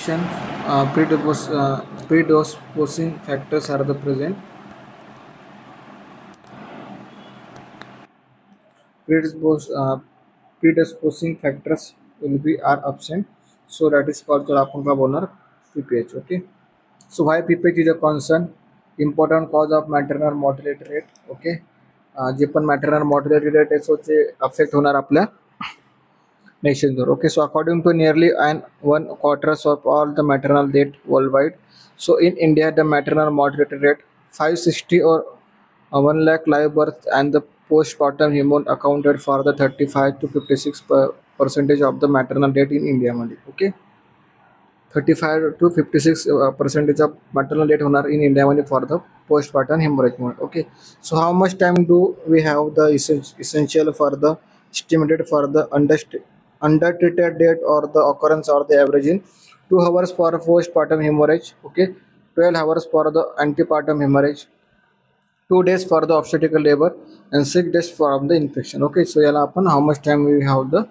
infection, predisposing factors are the present. Predispose, uh, Predisposing factors will be are absent. So that is called the आपण का बोलणार PPH. Okay. So why PPH is a concern? Important cause of maternal mortality rate. Okay. जे पण maternal mortality rate आहे so ते affect होणार आपल्या nations. Okay, so according to nearly one quarters of all the maternal death worldwide, so in India the maternal mortality rate 560 or 1 lakh live births and the postpartum hormone accounted for the 35 to 56% of the maternal death in India. Okay, 35 to 56% of maternal death होणार in India for the postpartum hemorrhage. Okay, so how much time do we have the essential for the estimated for the undertreated death or the occurrence or the average in 2 hours for postpartum hemorrhage. Okay, 12 hours for the antepartum hemorrhage, 2 days for the obstetrical labor and 6 days for the infection. Okay, so याला आपण how much time we have the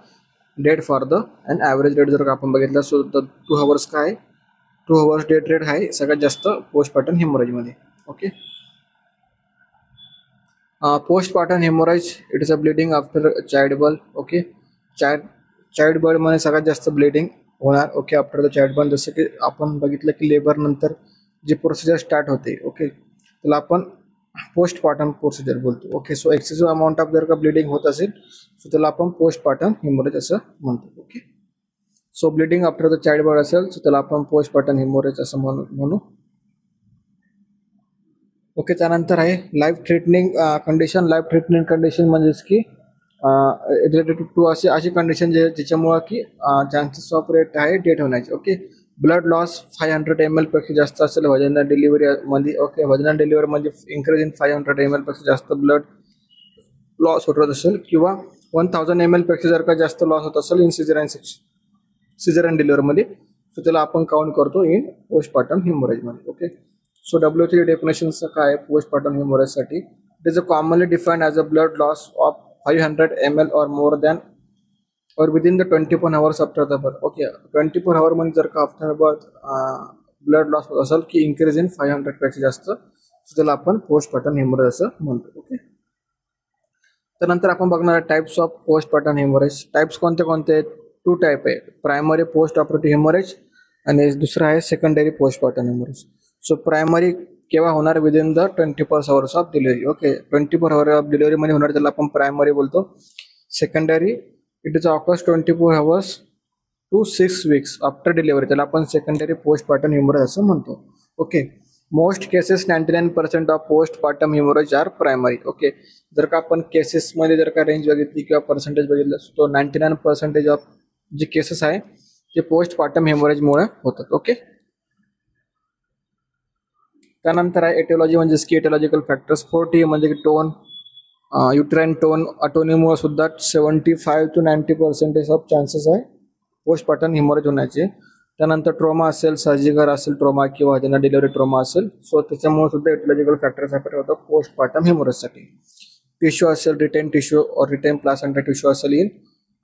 dead for the and average rate जर आपण बघितला so the 2 hours काय 2 hours death rate आहे सगळ्यात जास्त postpartum hemorrhage मध्ये. Okay, postpartum hemorrhage it is a bleeding after childbirth. Okay, childbirth मध्ये सगळ्यात जास्त ब्लिडिंग होणार. ओके, आफ्टर द चाइल्डबर्थ जसं की आपण बघितलं की लेबर नंतर जी प्रोसिजर स्टार्ट होते ओके त्याला आपण पोस्टपार्टम प्रोसिजर बोलतो. Okay, so excessive amount of जर का ब्लिडिंग होत असेल सो त्याला आपण पोस्टपार्टम हेमोरेज असं म्हणतो. Okay, so bleeding after the childbirth असेल सो त्याला आपण पोस्टपार्टम हेमोरेज असं म्हणू. ओके, त्यानंतर आहे life threatening condition. Life threatening condition म्हणजेच की रिलेटेड टू अशी कंडिशन ज्याच्यामुळं की चान्सेस ऑफ रेट आहे डेट होण्याचे. ओके, ब्लड लॉस 500 ml पेक्षा जास्त असेल व्हॅजिनल डिलिव्हरी मध्ये. ओके, व्हॅजिनल डिलिव्हरी मध्ये इंक्रीज इन 500 ml पेक्षा जास्त ब्लड लॉस होत असेल किंवा 1000 ml पेक्षा जर का जास्त लॉस होत असेल इन सिझेरियन डिलिव्हरी मध्ये सो त्याला आपण काउंट करतो इन पोस्टपार्टम हेमोरेज मध्ये. ओके, सो WHO डेफिनेशन काय आहे पोस्टपार्टम हेमोरेज साठी? It is commonly defined as a blood loss of 500 ml or more than or within the 24 hours after the birth. Okay, 24 hour मध्ये जर का after birth blood loss होत असेल की increase in 500 पेक्षा जास्त सो त्याला आपण पोस्टपार्टम हेमोरेज असं म्हणतो. ओके, त्यानंतर आपण बघणार types of postpartum haemorrhage. Types कोणते कोणते आहेत? 2 टाइप आहे, प्रायमरी पोस्ट ऑपरेटिव्ह हेमोरेज आणि दुसरा आहे secondary postpartum haemorrhage. So primary केव्हा होणार? Within the 24 hours of delivery. Okay, 24 hours of delivery मध्ये होणार त्याला आपण प्रायमरी बोलतो. Secondary it is occurs 24 hours to 6 weeks after delivery त्याला आपण सेकंडरी पोस्टपार्टम हेमोरेज असं म्हणतो. Okay, most cases 99% of postpartum haemorrhage are primary. Okay, जर का आपण केसेसमध्ये जर का रेंज बघितली किंवा पर्सेंटेज बघितलं तो 99% ऑफ जे केसेस आहे ते पोस्टपार्टम हेमोरेजमुळे होतात. ओके, त्यानंतर आहे एटिओलॉजी म्हणजेच की एटिओलॉजिकल फॅक्टर्स. 40 म्हणजे की टोन युट्राइन टोन अटोनीमुळे सुद्धा 75 to 90% ऑफ चान्सेस आहे पोस्टपार्टम हेमोरेज होण्याचे. त्यानंतर ट्रोमा असेल, सर्जिकल असेल ट्रोमा किंवा ज्यांना डिलिव्हरी ट्रोमा असेल सो त्याच्यामुळे सुद्धा एटिओलॉजिकल फॅक्टर्स अफेक्ट होतात पोस्टपार्टम हेमोरेजसाठी. टिश्यू असेल, रिटेन टिश्यू और रिटेन प्लासेंटा टिश्यू असेल इन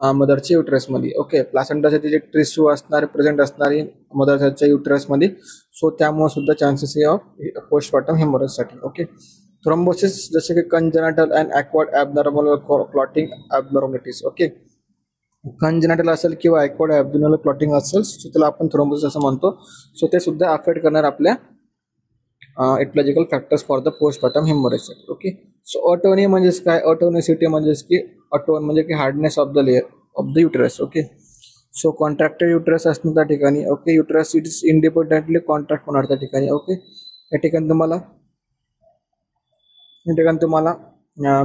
मदरच्या युट्रसमध्ये. ओके, प्लासेंटाचे जे टिश्यू असणारे प्रेझेंट असणारे मदरच्या युट्रसमध्ये सो त्यामुळे सुद्धा चान्सेस आहे ऑफ पोस्टपार्टम हेमोरेजसाठी. ओके, थ्रोम्बोसिस जसे की congenital and acquired abnormal clotting abnormalities. Okay, congenital असेल किंवा ॲक्वार्ड ॲबनॉर्मल क्लॉटिंग असेल सो त्याला आपण थ्रोम्बोसिस असं म्हणतो. सो ते सुद्धा अफेक्ट करणार आपल्या aetiological factors for the postpartum हेमोरेजसाठी. ओके, सो अटोनी म्हणजेच काय? अटोनिसिटी म्हणजेच की अटोन म्हणजे की hardness of the layer of the uterus. Okay, so contracted uterus असणार त्या ठिकाणी. Okay, uterus it is independently contract होणार त्या ठिकाणी. ओके, या ठिकाणी तुम्हाला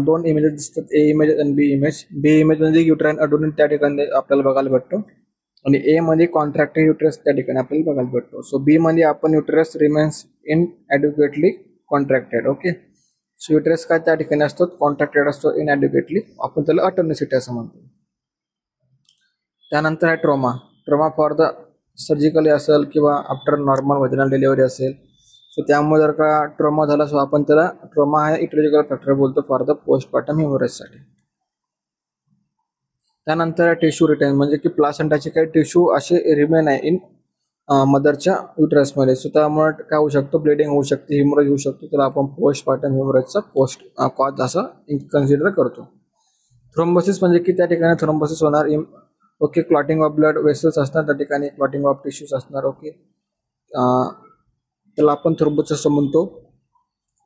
2 इमेजेस दिसतात, ए इमेज आणि बी इमेज. बी इमेज म्हणजे युट्राइन अडोनिन त्या ठिकाणी आपल्याला बघायला भेटतो आणि ए मध्ये कॉन्ट्रॅक्टेड युटरस त्या ठिकाणी आपल्याला बघायला भेटतो. सो बी मध्ये आपण uterus remains inadequately contracted. Okay, so uterus काय त्या ठिकाणी असतो? कॉन्ट्रॅक्टेड असतो इनएडिक्वेटली, आपण त्याला अटोनिसिटी असं म्हणतो. त्यानंतर आहे trauma. Trauma for the surgically असेल किंवा आफ्टर नॉर्मल व्हॅजिनल डिलिव्हरी असेल सो त्यामुळे जर का ट्रोमा झाला सो आपण त्याला ट्रोमा हा एटिओलॉजिकल फॅक्टर बोलतो फॉर द पोस्टपार्टम हेमोरेजसाठी. त्यानंतर टिश्यू रिटेन म्हणजे की प्लासेंटाचे काही टिश्यू असे रिमेन आहे इन मदरच्या युटरसमध्ये. सो त्यामुळे काय होऊ शकतं, ब्लिडिंग होऊ शकते, हिमोरेज होऊ शकतो. त्याला आपण पोस्टपार्टम हिमोरेजचा कॉज असं कन्सिडर करतो. थ्रोम्बोसिस म्हणजे की त्या ठिकाणी थ्रोम्बोसिस होणार. Okay, clotting of blood vessels असणार त्या ठिकाणी, क्लॉटिंग ऑफ टिश्यूज असणार. ओके, त्याला आपण थ्रोम्बोसिस म्हणतो.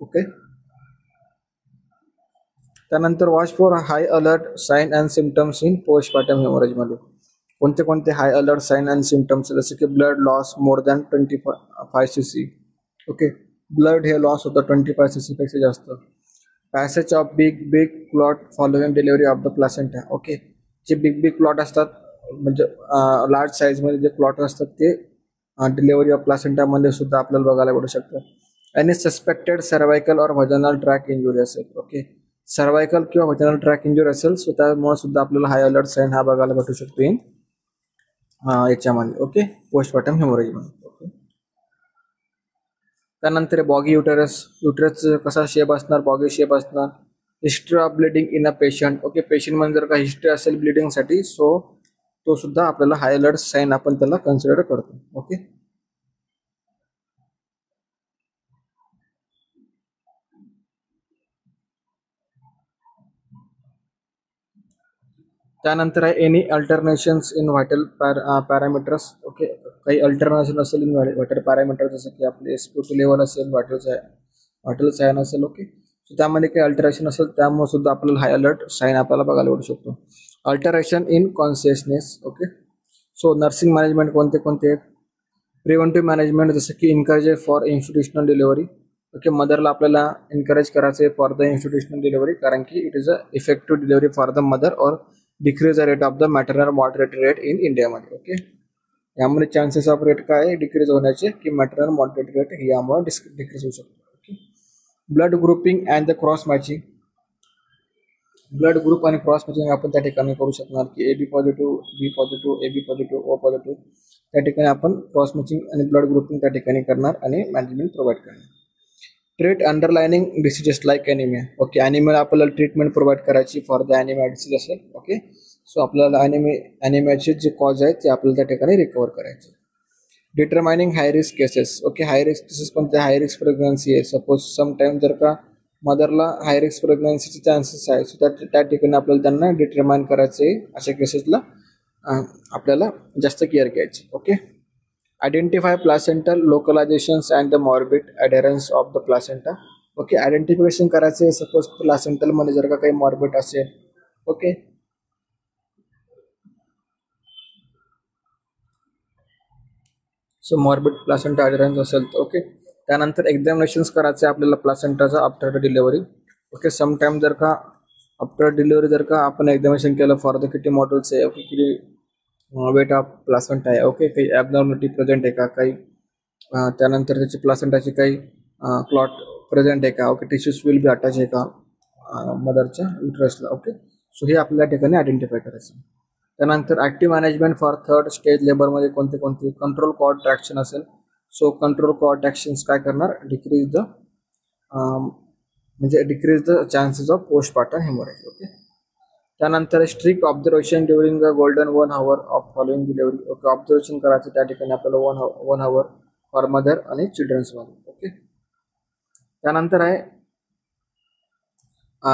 ओके, त्यानंतर watch for high alert sign and symptoms in postpartum हेमोरेजमध्ये. कोणते कोणते high alert sign and symptoms, जसे की blood loss more than 25 cc. Okay, blood हे लॉस होतं 25 cc पेक्षा जास्त. Passage of big clot following delivery of the placenta. Okay, जे बिग क्लॉट असतात म्हणजे लार्ज साईजमध्ये जे क्लॉट असतात ते डिलिव्हरी ऑफ प्लासेंटामध्ये सुद्धा आपल्याला बघायला भेटू शकतं. आणि सस्पेक्टेड सर्वायकल और व्हॅजनल ट्रॅक इंजुरी असेल. ओके, सर्वायकल किंवा व्हॅजनल ट्रॅक इंजुरी असेल, सो त्यामुळे सुद्धा आपल्याला हाय अलर्ट साईन हा बघायला भेटू शकतो इन याच्यामध्ये. ओके, पोस्टपार्टम हेमोरेजमध्ये. ओके, त्यानंतर बॉगी युटरस कसा शेप असणार, बॉगी शेप असणार. History of bleeding in a patient. Okay, पेशंटमध्ये जर का हिस्ट्री असेल ब्लिडिंगसाठी, सो तो सुद्धा आपल्याला हाय अलर्ट साईन आपण त्याला कन्सिडर करतो. ओके, त्यानंतर आहे any alternations in vital parameters. Okay, काही अल्टरनेशन असेल इन व्हायटल पॅरामीटर, जसं की आपले SpO2 लेवल असेल, व्हायटल सायन असेल. ओके, सो त्यामध्ये काही अल्टरेशन असेल त्यामुळे सुद्धा आपल्याला हाय अलर्ट साईन आपल्याला बघायला भेटू शकतो. Alteration in consciousness. Okay, so nursing management कोणते कोणते आहेत. प्रिव्हेंटिव्ह मॅनेजमेंट, जसं की encourage for institutional delivery. Okay, मदरला आपल्याला एनकरेज करायचं आहे फॉर द इन्स्टिट्यूशनल डिलिव्हरी, कारण की it is a effective delivery for the mother और decrease the rate of the maternal mortality rate in इंडियामध्ये. ओके, यामध्ये चान्सेस ऑफ रेट काय आहे डिक्रीज होण्याचे, की मॅटर्नल मॉर्टॅलिटी रेट यामुळे डिक्रीज होऊ शकतो. Okay, blood grouping and the cross matching. Blood group आणि क्रॉस मॅचिंग आपण त्या ठिकाणी करू शकणार, की AB positive, B positive, AB positive, O positive. त्या ठिकाणी आपण क्रॉस मॅचिंग आणि ब्लड ग्रुपिंग त्या ठिकाणी करणार आणि मॅनेजमेंट प्रोव्हाइड करणार. Treat underlining diseases like anaemia. Okay, ॲनिमियाला आपल्याला ट्रीटमेंट प्रोव्हाइड करायची फॉर द ॲनिमिया डिसीज असेल. ओके, सो आपल्याला ॲनिमियाचे जे कॉज आहेत ते आपल्याला त्या ठिकाणी रिकवर करायचे. Determining high risk cases. Okay, high risk cases कोणते, हाय रिस्क प्रेग्नन्सी आहे. सपोज समटाईम जर का मदरला हाय रिस्क प्रेग्नन्सीचे चान्सेस आहे, सो त्या ठिकाणी आपल्याला त्यांना डिटरमाइन करायचं आहे. अशा केसेसला आपल्याला जास्त केअर घ्यायची. Okay, identify placental localisations and the morbid adherence of the placenta. Okay, identification करायचे. सपोज प्लासेंटलमध्ये जर का काही मॉर्बिड असेल. Okay, so morbid placenta adherence असेल तर. ओके, त्यानंतर एक्झामिनेशन्स करायचे आपल्याला प्लासेंटाचा आफ्टर डिलिव्हरी. ओके, समटाईम जर का आफ्टर डिलिव्हरी जर का आपण एक्झामिनेशन केलं फॉर द किती मॉड्यूल्स आहे, ओके, किती वेट ऑफ प्लासेंटा आहे. ओके, काही ॲबनॉर्मॅलिटी प्रेझेंट आहे का, काही त्यानंतर त्याची प्लासेंटाची काही क्लॉट प्रेझेंट आहे का. Okay, tissues will be attach आहे का मदरच्या युटरसला. ओके, सो हे आपल्या ठिकाणी आयडेंटिफाय करायचं. त्यानंतर active management for third stage लेबरमध्ये कोणते कोणते, कंट्रोल कॉर्ड ट्रॅक्शन असेल. सो कंट्रोल कॉर्ड ट्रॅक्शन्स काय करणार, डिक्रीज द म्हणजे decrease the chances of postpartum haemorrhage. Okay, त्यानंतर strict observation during the golden 1 hour of following delivery. Okay, observation करायचं त्या ठिकाणी आपल्याला 1 hour फॉर मदर आणि चिल्ड्रन्समध्ये. ओके, त्यानंतर आहे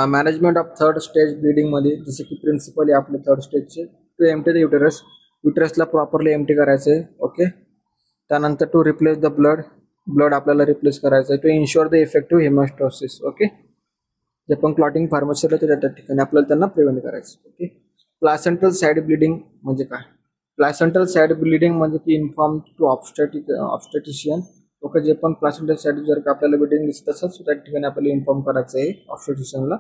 मॅनेजमेंट ऑफ थर्ड स्टेज ब्लिडिंगमध्ये, जसे की प्रिन्सिपली आपले थर्ड स्टेजचे टू एम्प्टी द युटरसला प्रॉपरली एम्प्टी करायचं आहे. ओके, त्यानंतर टू रिप्लेस द ब्लड आपल्याला रिप्लेस करायचं आहे. To ensure the effective haemostasis. Okay, जे पण क्लॉटिंग फार्मसी होते त्या ठिकाणी आपल्याला त्यांना प्रिव्हेंट करायचं. ओके, प्लासेंटल साईड ब्लिडिंग म्हणजे काय, प्लासेंटल साईड ब्लिडिंग म्हणजे की इन्फॉर्म टू ऑब्स्टेटिशियन. ओके, जे पण प्लासेंटल साईड जर का आपल्याला ब्लिडिंग दिसत असेल सो त्या ठिकाणी आपल्याला इन्फॉर्म करायचं आहे ऑब्स्टेटिशियनला,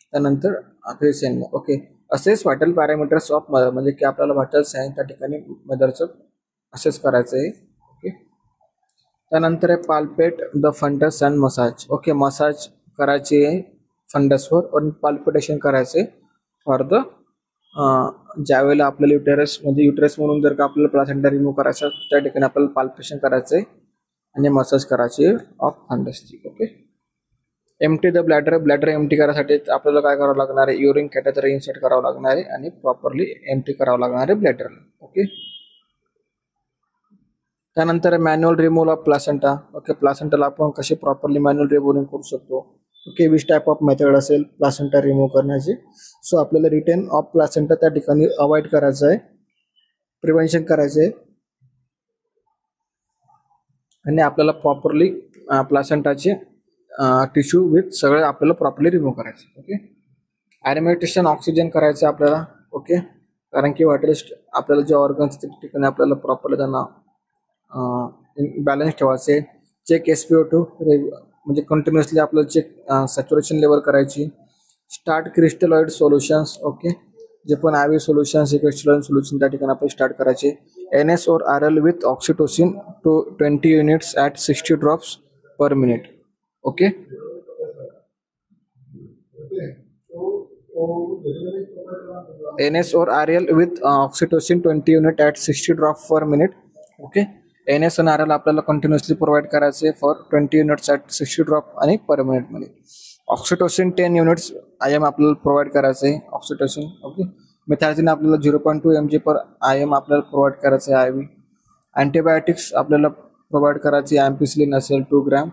त्यानंतर फेसियनला. ओके, असेच व्हायटल पॅरामीटर्स ऑफ मदर म्हणजे की आपल्याला व्हायटल साईन त्या ठिकाणी मदरचं असेस करायचं आहे. ओके, त्यानंतर आहे palpate the fundus and massage. Okay, massage करायची आहे फंडसवर आणि पाल्पिटेशन करायचे फॉर द ज्यावेळेला आपल्याला युटरस म्हणून जर का आपल्याला प्लासेंटा रिमूव्ह करायचा त्या ठिकाणी आपल्याला पाल्पिटेशन करायचं आहे आणि मसाज करायची ऑफ फंडसची. Okay, empty the bladder empty करायसाठी आपल्याला काय करावं लागणार आहे, युरिन कॅथेटर इन्सर्ट करावं लागणार आहे आणि प्रॉपरली एम्प्टी करावं लागणार आहे ब्लॅडरला. ओके, त्यानंतर manual removal of placenta. Okay, प्लासेंटाला आपण कसे प्रॉपरली मॅन्युअल रिमूव्ह करू शकतो. Okay, which type of method असेल प्लासेंटा रिमूव्ह करण्याची. सो आपल्याला रिटेन ऑफ प्लासेंटा त्या ठिकाणी अवॉइड करायचं आहे, प्रिव्हेंशन करायचं आहे आणि आपल्याला प्रॉपरली प्लासेंटाचे टिश्यू विथ सगळे आपल्याला प्रॉपरली रिमूव्ह करायचे. ओके, ॲडमिटेशन ऑक्सिजन करायचं आपल्याला. ओके, कारण की व्हायटलिस्ट आपल्याला जे ऑर्गन्स त्या ठिकाणी आपल्याला प्रॉपरली त्यांना बॅलन्स ठेवायचे. चेक SpO2 म्हणजे कंटिन्युअसली आपल्याला चेक सॅच्युरेशन लेवल करायची. Start crystalloid solutions. ओके, जे पण IV सोल्युशन्स क्रिस्टलॉइड सोल्युशन त्या ठिकाणी आपण स्टार्ट करायचे. NS or RL with oxytocin to 20 units at 60 drops per minute. Okay, NS or RL with oxytocin 20 unit at 60 drop per minute. Okay, NS आणि RL आपल्याला continuously provide करायचे for 20 units at 60 drop आणि पर मिनिटमध्ये. Oxytocin 10 units IM आपल्याला provide करायचं आहे oxytocin. Okay, मिथॅल्सिन आपल्याला 0.2 mg पर IM आपल्याला provide करायचं आहे IV. अँटीबायोटिक्स आपल्याला प्रोव्हाइड करायची एम्पिसिलिन असेल 2 ग्रॅम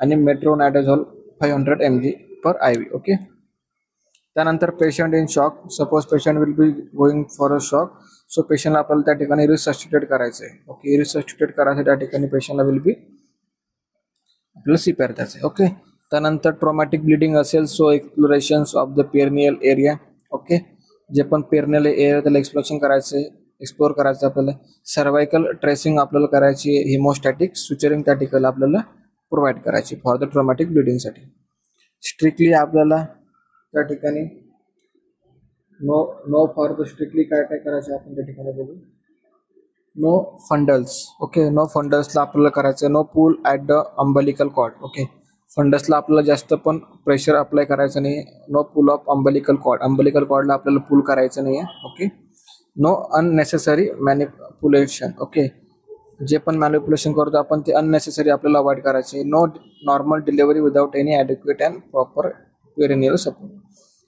आणि मेट्रोनायडाझोल 500 mg पर IV. ओके, त्यानंतर patient in shock. Suppose patient will be going for a shock. So पेशंटला आपल्याला त्या ठिकाणी रिससस्टिट्यूट करायचं आहे. ओके, रिससस्टिट्यूट करायचं त्या ठिकाणी पेशंटला विल बी आपल्याला CPR द्यायचं आहे. ओके, त्यानंतर ट्रॉमॅटिक ब्लिडिंग असेल so explorations of the perineal area. Okay, जे पण पेरनियल एरिया त्याला एक्सप्लोर करायचं आपल्याला. सर्वायकल ट्रेसिंग आपल्याला करायची. हिमोस्टॅटिक सुचरिंग त्या ठिकाणी आपल्याला प्रोव्हाइड करायची फॉर द ट्रॉमॅटिक ब्लिडिंगसाठी. स्ट्रिक्टली आपल्याला त्या ठिकाणी नो फॉर द स्ट्रिक्टली काय काय करायचं आपण त्या ठिकाणी बघू. No fundals. ओके, नो फंडल्सला आपल्याला करायचं. No pull at the umbilical cord. Okay, फंडसला आपल्याला जास्त पण प्रेशर अप्लाय करायचं नाही. No pull of umbilical cord. Umbilical कॉर्डला आपल्याला पूल करायचं नाही आहे. Okay, no unnecessary manipulation. Okay, जे पण मॅनिप्युलेशन करतो आपण ते अननेसेसरी आपल्याला अवॉइड करायचे. No normal delivery without any adequate and proper perineal support.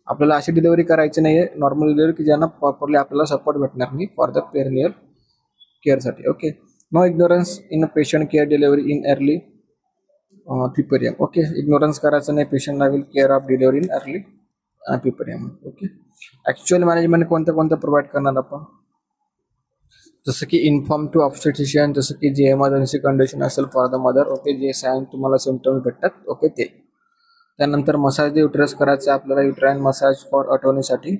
आपल्याला अशी डिलिव्हरी करायची नाही आहे नॉर्मल डिलिव्हरी की ज्यांना प्रॉपरली आपल्याला सपोर्ट भेटणार नाही फॉर द पेरिनियल केअरसाठी. Okay, no ignorance in patient care delivery in early puerperium. Okay, ignorance करायचं नाही पेशंटला will care of delivery in early puerperium. Okay, actual management कोणतं प्रोव्हाइड करणार आपण, जसं की इन्फॉर्म टू ऑब्स्टेट्रिशियन, जसं की जे इमर्जन्सी कंडिशन असेल फॉर द मदर. ओके, जे तुम्हाला सिम्पटम्स भेटतात. ओके, ते त्यानंतर मसाज द युट्रस करायचं आपल्याला, युट्राइन मसाज फॉर अटोनीसाठी.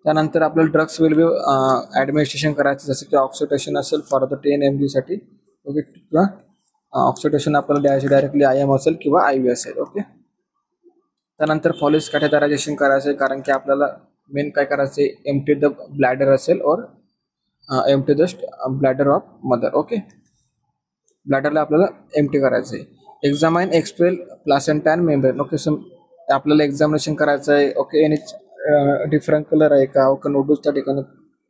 त्यानंतर आपल्याला ड्रग्स विल बी ॲडमिनिस्ट्रेशन करायचं, जसं की ऑक्सिटोसिन असेल फॉर द 10 mg साठी. ओके, किंवा ऑक्सिटोसिन आपल्याला द्यायचे डायरेक्टली IM असेल किंवा IV असेल. ओके, त्यानंतर फॉलिस कॅथेटरायझेशन करायचं आहे, कारण की आपल्याला मेन काय करायचं आहे, एम्प्टी द ब्लॅडर असेल और empty the bladder of mother. Okay, ब्लॅडरला आपल्याला एम्प्टी करायचं आहे. Examine expel placenta and membrane. Okay, so आपल्याला एक्झामिनेशन करायचं आहे. ओके, एनी डिफरंट कलर आहे का, ओके, नोडल्स त्या ठिकाणी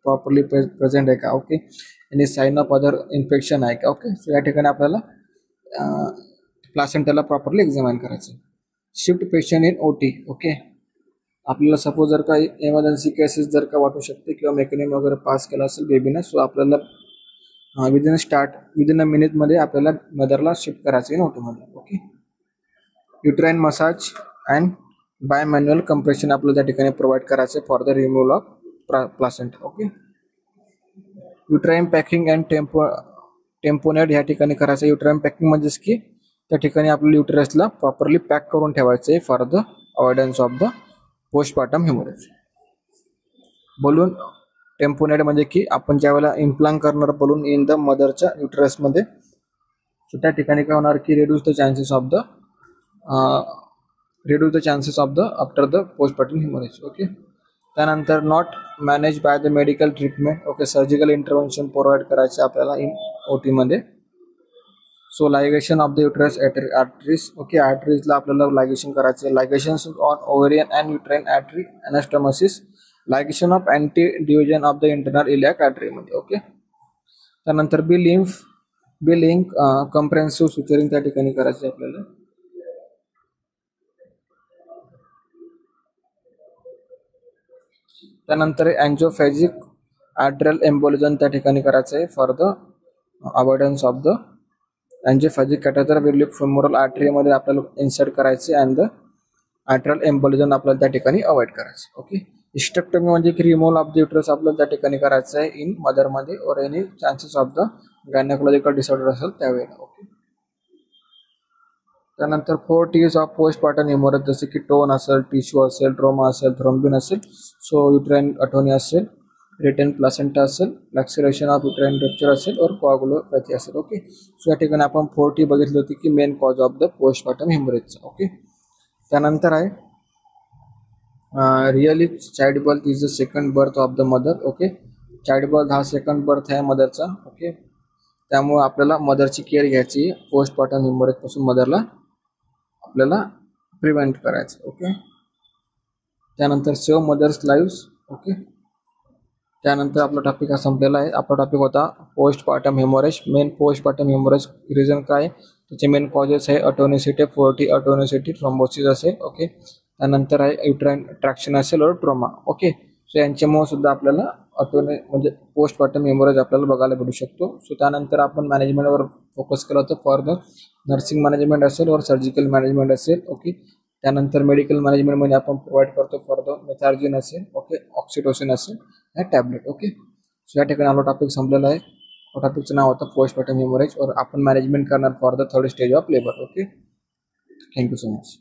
प्रॉपरली प्रेझेंट आहे का, okay, any sign of other infection आहे का. ओके, सो या ठिकाणी आपल्याला प्लासेंटाला प्रॉपरली एक्झामाइन करायचं आहे. Shift patient in OT. Okay, आपल्याला सपोज जर का इमर्जन्सी केसेस जर का वाटू शकते किंवा मेकॅनिझम वगैरे पास केला असेल बेबीने, सो आपल्याला विदिन अ मिनिटमध्ये आपल्याला मदरला शिफ्ट करायचं आहे OTमध्ये. Okay, uterine massage and bimanual compression आपल्याला त्या ठिकाणी प्रोव्हाइड करायचं आहे for the removal of placenta. Okay, uterine packing and tamponade या ठिकाणी करायचं. युट्राइन पॅकिंग म्हणजेच की त्या ठिकाणी आपल्याला युटरसला प्रॉपरली पॅक करून ठेवायचं आहे for the avoidance of the postpartum haemorrhage. Balloon tamponade म्हणजे की आपण ज्यावेळेला इम्प्लांट करणार बलून इन द मदरच्या युटरसमध्ये, सो त्या ठिकाणी काय होणार की reduce the chances of the after the postpartum haemorrhage. Okay, त्यानंतर not manage by the medical treatment. Okay, surgical intervention provide करायचे आपल्याला इन OTमध्ये. So ligation of the uterus arteries. Okay, आर्टरीजला आपल्याला लायगेशन करायचं. Ligation on ovarian and uterine artery, anastomosis, ligation of anti division of the internal iliac आर्टरीमध्ये. Okay, त्यानंतर link comprehensive suturing त्या ठिकाणी करायचे आपल्याला. त्यानंतर अँजिओफॅजिक आर्टरियल एम्बोलिझम त्या ठिकाणी करायचं आहे for the avoidance of the angiographic catheter will femoral आर्टरीमध्ये आपल्याला इन्सर्ट करायचे अँड द आर्टरल एम्बोलिझम आपल्याला त्या ठिकाणी अवॉइड करायचं. ओके. हिस्टेक्टोमी म्हणजे की रिमूव्हल ऑफ द युटरस आपल्याला त्या ठिकाणी करायचं आहे इन मदरमध्ये और any chances of the gynaecological disorder असेल त्यावेळेला. ओके. त्यानंतर 4 T's ऑफ पोस्टपार्टम हेमोरेज जसे की टोन असेल, टिश्यू असेल, ट्रोमा असेल, थ्रोम्बिन असेल, सो युट्राइन अटोनी असेल, रिटेन प्लासेंटा असेल, लॅक्सरेशन ऑफ युट्राइन रप्चर असेल और कोआगुलोपॅथी असेल. ओके. सो या ठिकाणी आपण 4T बघितली होती की main cause of the postpartum हेमोरेजचा. ओके. त्यानंतर आहे really child birth is the second birth of the mother. Okay. Child birth हा सेकंड बर्थ आहे मदरचा. ओके. त्यामुळे आपल्याला मदरची केअर घ्यायची पोस्टपार्टम हेमोरेज पासून मदरला आपल्याला प्रिव्हेंट करायचं. ओके. त्यानंतर सेव्ह मदर्स लाईव्स. ओके. त्यानंतर आपला टॉपिक हा संपलेला आहे. आपला टॉपिक होता postpartum haemorrhage. Main postpartum haemorrhage reason काय, त्याचे मेन कॉजेस आहे अटोनिसिटी, 4T अटोनिसिटी, थ्रोम्बोसिस असेल. ओके. त्यानंतर आहे युट्राइन ट्रॅक्शन असेल और ट्रोमा. ओके. सो यांच्यामुळे सुद्धा आपल्याला म्हणजे पोस्टपार्टम हेमोरेज आपल्याला बघायला भेटू शकतो. सो त्यानंतर आपण मॅनेजमेंटवर फोकस केला होता फॉर द नर्सिंग मॅनेजमेंट असेल और सर्जिकल मॅनेजमेंट असेल. ओके. त्यानंतर मेडिकल मॅनेजमेंटमध्ये आपण प्रोव्हाइड करतो फॉर द मेथार्जिन असेल, ओके, ऑक्सिटोसिन असेल, या टॅबलेट. ओके. सो या ठिकाणी आपला टॉपिक संपलेला आहे. टॉपिकचं नाव होतं पोस्टपार्टम हेमोरेज और आपण मॅनेजमेंट करणार for the 3rd stage of labour. Okay. Thank you so much.